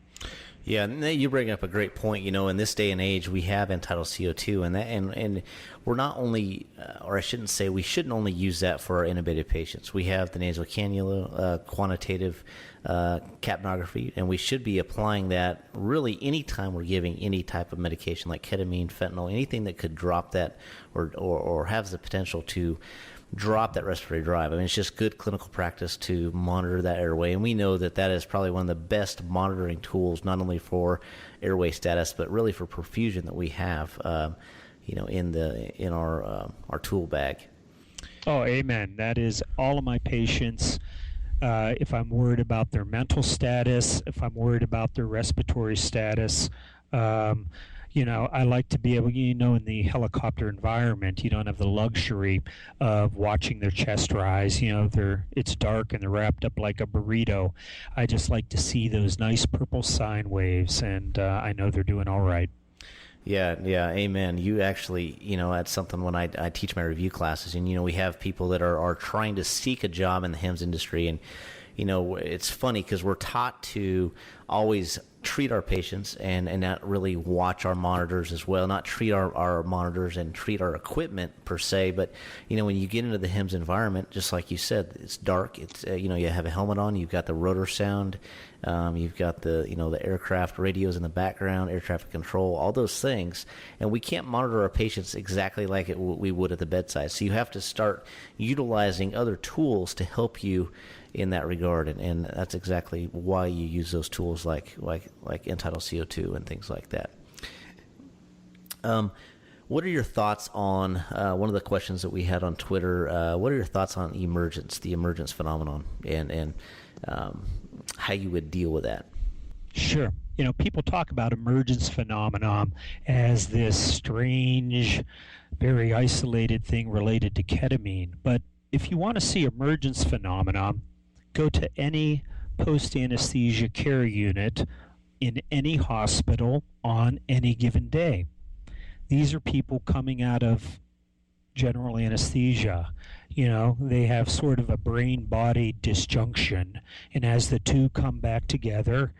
Yeah, and you bring up a great point. In this day and age, we have end-tidal CO2, and we're not only, or I shouldn't say, we shouldn't only use that for our intubated patients. We have the nasal cannula, quantitative capnography, and we should be applying that really anytime we're giving any type of medication like ketamine, fentanyl, anything that could drop that or has the potential to drop that respiratory drive. I mean, it's just good clinical practice to monitor that airway, and we know that is probably one of the best monitoring tools, not only for airway status, but really for perfusion that we have, in our tool bag. Oh, amen. That is all of my patients. If I'm worried about their mental status, if I'm worried about their respiratory status, I like to be able, in the helicopter environment, you don't have the luxury of watching their chest rise. It's dark and they're wrapped up like a burrito. I just like to see those nice purple sine waves, and I know they're doing all right. Yeah, amen. You actually, that's something when I teach my review classes, and, we have people that are trying to seek a job in the HEMS industry, and, it's funny because we're taught to always treat our patients and not really watch our monitors as well, not treat our monitors and treat our equipment per se. But, when you get into the HIMSS environment, just like you said, it's dark. It's, you have a helmet on, you've got the rotor sound, you've got the, the aircraft radios in the background, air traffic control, all those things. And we can't monitor our patients exactly like we would at the bedside. So you have to start utilizing other tools to help you in that regard, and that's exactly why you use those tools like end-tidal CO2 and things like that. What are your thoughts on one of the questions that we had on Twitter? What are your thoughts on the emergence phenomenon, and how you would deal with that? Sure. People talk about emergence phenomenon as this strange, very isolated thing related to ketamine. But if you want to see emergence phenomenon, go to any post-anesthesia care unit in any hospital on any given day. These are people coming out of general anesthesia. They have sort of a brain-body disjunction, and as the two come back together,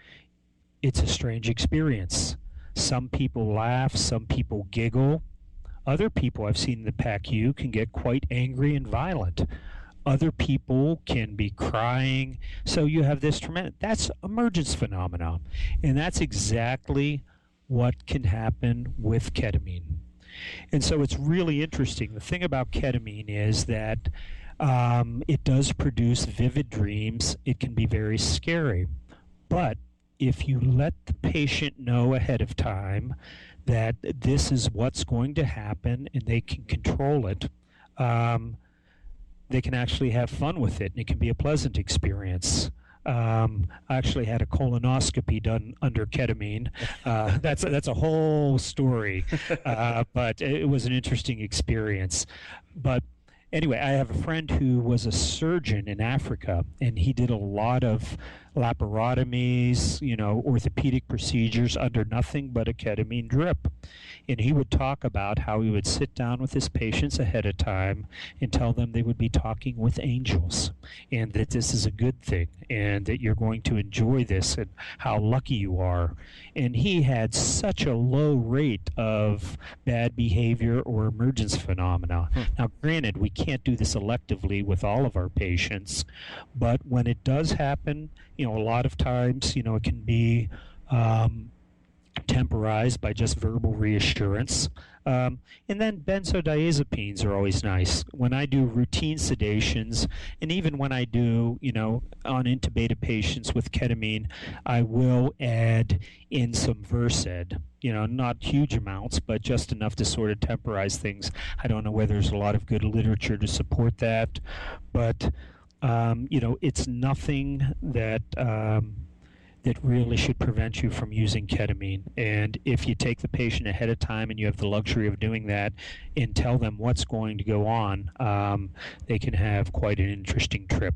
it's a strange experience. Some people laugh, some people giggle. Other people I've seen in the PACU can get quite angry and violent. Other people can be crying. So you have this tremendous, that's emergence phenomenon. And that's exactly what can happen with ketamine. And so it's really interesting. The thing about ketamine is that it does produce vivid dreams. It can be very scary. But if you let the patient know ahead of time that this is what's going to happen and they can control it, they can actually have fun with it, and it can be a pleasant experience. I actually had a colonoscopy done under ketamine. That's a whole story, but it was an interesting experience. But anyway, I have a friend who was a surgeon in Africa, and he did a lot of laparotomies, orthopedic procedures under nothing but a ketamine drip. And he would talk about how he would sit down with his patients ahead of time and tell them they would be talking with angels, and that this is a good thing, and that you're going to enjoy this, and how lucky you are. And he had such a low rate of bad behavior or emergence phenomena. Now, granted, we can't do this electively with all of our patients, but when it does happen, a lot of times, it can be temporized by just verbal reassurance. And then benzodiazepines are always nice. When I do routine sedations, and even when I do, on intubated patients with ketamine, I will add in some Versed, not huge amounts, but just enough to sort of temporize things. I don't know whether there's a lot of good literature to support that, but it's nothing that that really should prevent you from using ketamine. And if you take the patient ahead of time and you have the luxury of doing that and tell them what's going to go on, they can have quite an interesting trip.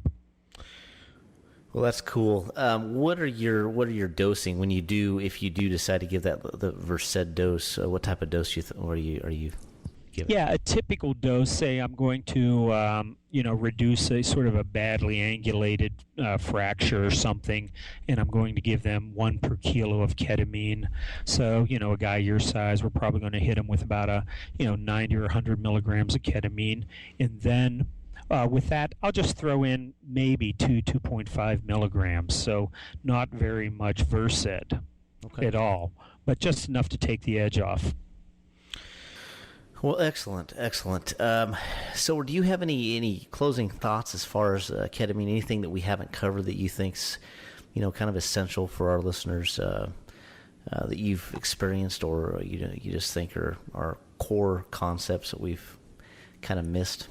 Well, that's cool. What are your dosing when if you do decide to give the Versed dose? What type of dose are you giving? Yeah, a typical dose. Say I'm going to reduce a sort of a badly angulated fracture or something, and I'm going to give them 1 per kilo of ketamine. So a guy your size, we're probably going to hit him with about 90 or 100 milligrams of ketamine, and then with that, I'll just throw in maybe 2.5 milligrams, so not very much Versed at all, but just enough to take the edge off. Well, excellent. So do you have any closing thoughts as far as ketamine, anything that we haven't covered that you think's, kind of essential for our listeners that you've experienced, or you just think are core concepts that we've kind of missed?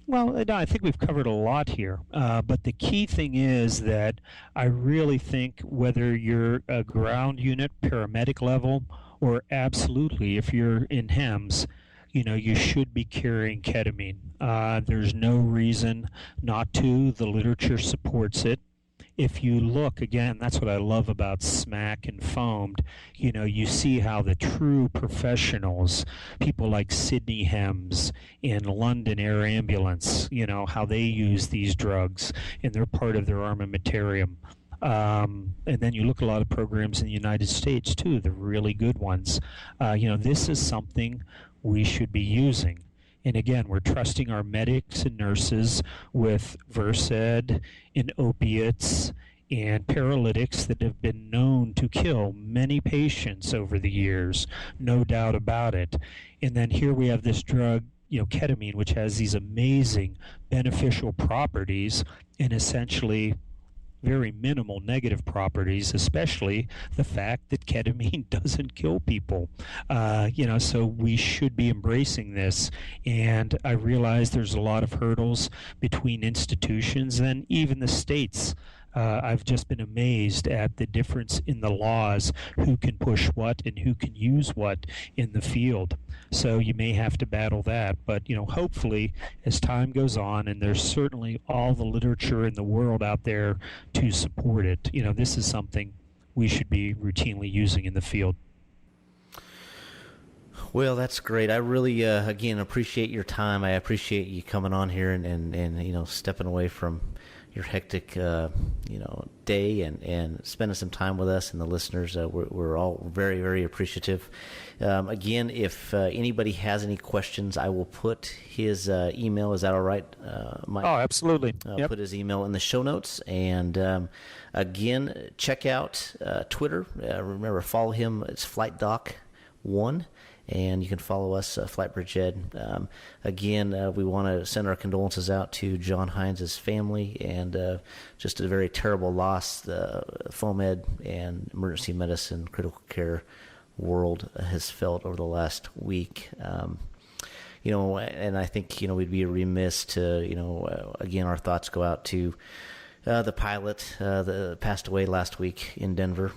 Well, no, I think we've covered a lot here, but the key thing is that I really think whether you're a ground unit, paramedic level, or absolutely if you're in HEMS, you should be carrying ketamine. There's no reason not to. The literature supports it. If you look, again, that's what I love about SMAC and FOAMed, you see how the true professionals, people like Sydney HEMS and London Air Ambulance, how they use these drugs, and they're part of their armamentarium. And then you look at a lot of programs in the United States too, the really good ones. This is something we should be using. And again, we're trusting our medics and nurses with Versed and opiates and paralytics that have been known to kill many patients over the years, no doubt about it. And then here we have this drug, ketamine, which has these amazing beneficial properties and essentially very minimal negative properties, especially the fact that ketamine doesn't kill people. So we should be embracing this. And I realize there's a lot of hurdles between institutions and even the states. I've just been amazed at the difference in the laws, who can push what and who can use what in the field. So you may have to battle that. But, hopefully as time goes on, and there's certainly all the literature in the world out there to support it, this is something we should be routinely using in the field. Well, that's great. I really, again, appreciate your time. I appreciate you coming on here and stepping away from your hectic, day and spending some time with us and the listeners. We're all very, very appreciative. Again, if anybody has any questions, I will put his email. Is that all right, Mike? Oh, absolutely. I'll put his email in the show notes. And again, check out Twitter. Remember, follow him. It's FlightDoc1. And you can follow us, FlightBridgeED. Again, we want to send our condolences out to John Hines' family, and just a very terrible loss the FOAMed and emergency medicine, critical care world has felt over the last week. And I think, we'd be remiss to, again, our thoughts go out to the pilot that passed away last week in Denver.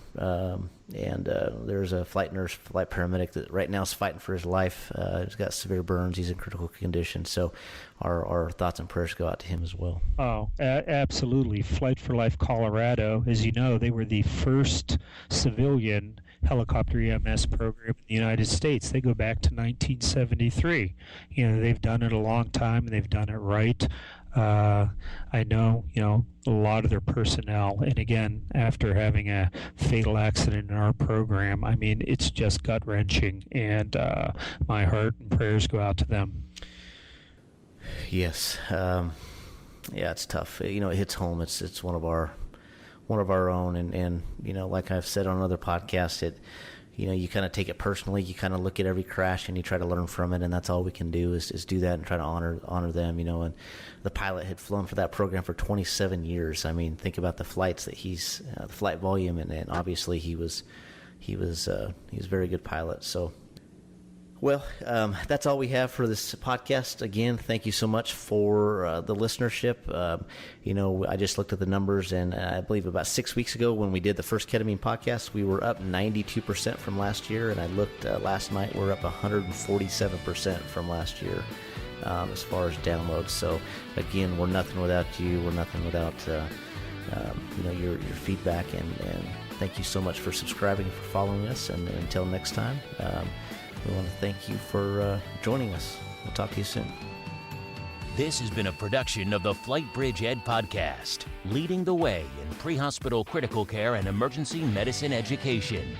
And there's a flight nurse, flight paramedic that right now is fighting for his life. He's got severe burns. He's in critical condition. So our thoughts and prayers go out to him as well. Oh, absolutely. Flight for Life Colorado, as you know, they were the first civilian helicopter EMS program in the United States. They go back to 1973. They've done it a long time, and they've done it right. I know, a lot of their personnel, and again, after having a fatal accident in our program, it's just gut-wrenching, and my heart and prayers go out to them. Yes. It's tough. It hits home. It's one of our own, and like I've said on other podcasts, you kind of take it personally. You kind of look at every crash and you try to learn from it, and that's all we can do is do that and try to honor them. And the pilot had flown for that program for 27 years. Think about the flights that he's the flight volume, and obviously he was a very good pilot. So. Well, that's all we have for this podcast. Again, thank you so much for the listenership. I just looked at the numbers, and I believe about 6 weeks ago when we did the first Ketamine podcast, we were up 92% from last year, and I looked last night, we're up 147% from last year as far as downloads. So, again, we're nothing without you. We're nothing without your feedback, and thank you so much for subscribing and for following us. And until next time. We want to thank you for joining us. We'll talk to you soon. This has been a production of the FlightBridgeED Podcast, leading the way in pre-hospital critical care and emergency medicine education.